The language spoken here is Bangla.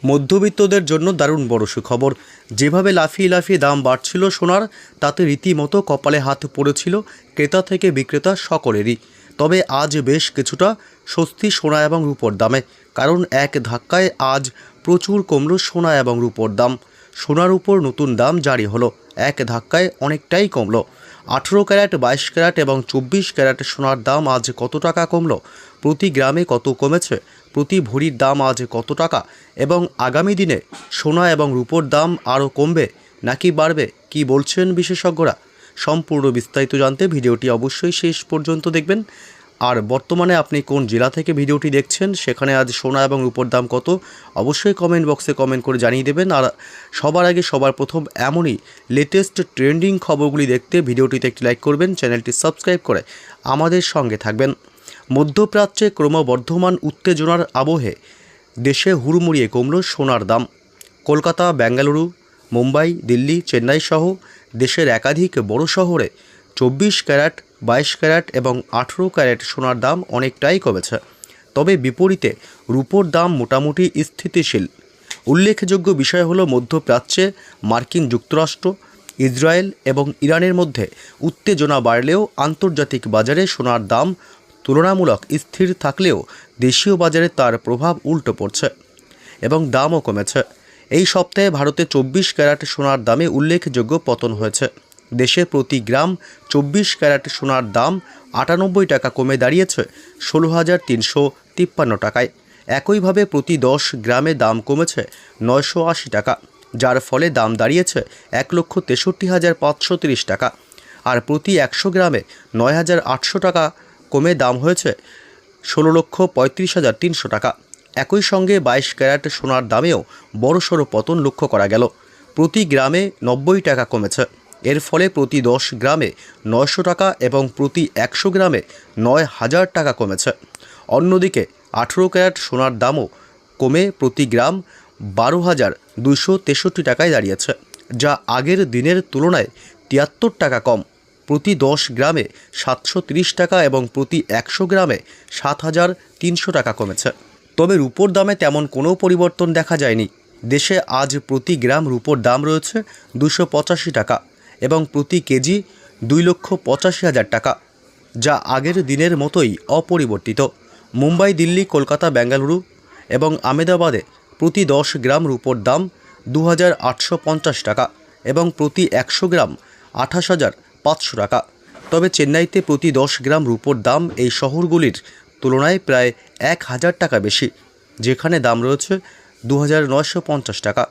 মধ্যবিত্তদের জন্য দারুণ বড় সুখবর। যেভাবে লাফিয়ে লাফিয়ে দাম বাড়ছিল সোনার, তাতে রীতিমতো কপালে হাত পড়েছিল ক্রেতা থেকে বিক্রেতা সকলেরই। তবে আজ বেশ কিছুটা স্বস্তি সোনা এবং রূপোর দামে, কারণ এক ধাক্কায় আজ প্রচুর কমল সোনা এবং রূপোর দাম। সোনার উপর নতুন দাম জারি হলো, এক ধাক্কায় অনেকটাই কমলো। 18 ক্যারেট, 22 ক্যারেট এবং 24 ক্যারেট সোনার দাম আজ কত টাকা কমলো, প্রতি গ্রামে কত কমেছে, প্রতি ভরির দাম আজ কত টাকা, এবং আগামী দিনে সোনা এবং রূপোর দাম আরও কমবে নাকি বাড়বে, কি বলছেন বিশেষজ্ঞরা, সম্পূর্ণ বিস্তারিত জানতে ভিডিওটি অবশ্যই শেষ পর্যন্ত দেখবেন। আর বর্তমানে আপনি কোন জেলা থেকে ভিডিওটি দেখছেন, সেখানে আজ সোনা এবং রূপোর দাম কত, অবশ্যই কমেন্ট বক্সে কমেন্ট করে জানিয়ে দেবেন। আর সবার আগে সবার প্রথম এমনই লেটেস্ট ট্রেন্ডিং খবরগুলি দেখতে ভিডিওটিতে একটি লাইক করবেন, চ্যানেলটি সাবস্ক্রাইব করে আমাদের সঙ্গে থাকবেন। মধ্যপ্রাচ্যে ক্রমবর্ধমান উত্তেজনার আবহে দেশে হুড়মুড়িয়ে কমল সোনার দাম। কলকাতা, বেঙ্গালুরু, মুম্বাই, দিল্লি, চেন্নাই সহ দেশের একাধিক বড় শহরে 24 ক্যারেট, 22 ক্যারেট এবং 18 ক্যারেট সোনার দাম অনেকটাই কমেছে। তবে বিপরীতে রূপোর দাম মোটামুটি স্থিতিশীল। উল্লেখযোগ্য বিষয় হলো, মধ্যপ্রাচ্যে মার্কিন যুক্তরাষ্ট্র, ইসরায়েল এবং ইরানের মধ্যে উত্তেজনা বাড়লেও আন্তর্জাতিক বাজারে সোনার দাম তুলনামূলক স্থির থাকলেও দেশীয় বাজারে তার প্রভাব উল্টো পড়ছে এবং দামও কমেছে। এই সপ্তাহে ভারতে 24 ক্যারেট সোনার দামে উল্লেখযোগ্য পতন হয়েছে। দেশে প্রতি গ্রাম 24 ক্যারেট সোনার দাম 98 টাকা কমে দাঁড়িয়েছে 16,353 টাকায়। একইভাবে প্রতি 10 গ্রামে দাম কমেছে 980 টাকা, যার ফলে দাম দাঁড়িয়েছে 1,63,530 টাকা। আর প্রতি 100 গ্রামে 9,800 টাকা কমে দাম হয়েছে 16,35,300 টাকা। একই সঙ্গে 22 ক্যারেট সোনার দামেও বড়সড় পতন লক্ষ্য করা গেল। প্রতি গ্রামে 90 টাকা কমেছে। এর ফলে প্রতি 10 গ্রামে 900 টাকা এবং প্রতি 100 গ্রামে 9,000 টাকা কমেছে। অন্যদিকে 18 ক্যারেট সোনার দামও কমে প্রতি গ্রাম 12,263 টাকায় দাঁড়িয়েছে, যা আগের দিনের তুলনায় 73 টাকা কম। প্রতি 10 গ্রামে 730 টাকা এবং প্রতি 100 গ্রামে 7,300 টাকা কমেছে। তবে রূপোর দামে তেমন কোনো পরিবর্তন দেখা যায়নি। দেশে আজ প্রতি গ্রাম রূপোর দাম রয়েছে 285 টাকা এবং প্রতি কেজি 2,85,000 টাকা, যা আগের দিনের মতোই অপরিবর্তিত। মুম্বাই, দিল্লি, কলকাতা, বেঙ্গালুরু এবং আহমেদাবাদে প্রতি 10 গ্রাম রূপোর দাম 2,850 টাকা এবং প্রতি 100 গ্রাম 28,500 টাকা। তবে চেন্নাইতে প্রতি 10 গ্রাম রূপোর দাম এই শহরগুলির তুলনায় প্রায় 1,000 টাকা বেশি, যেখানে দাম রয়েছে 2,950 টাকা।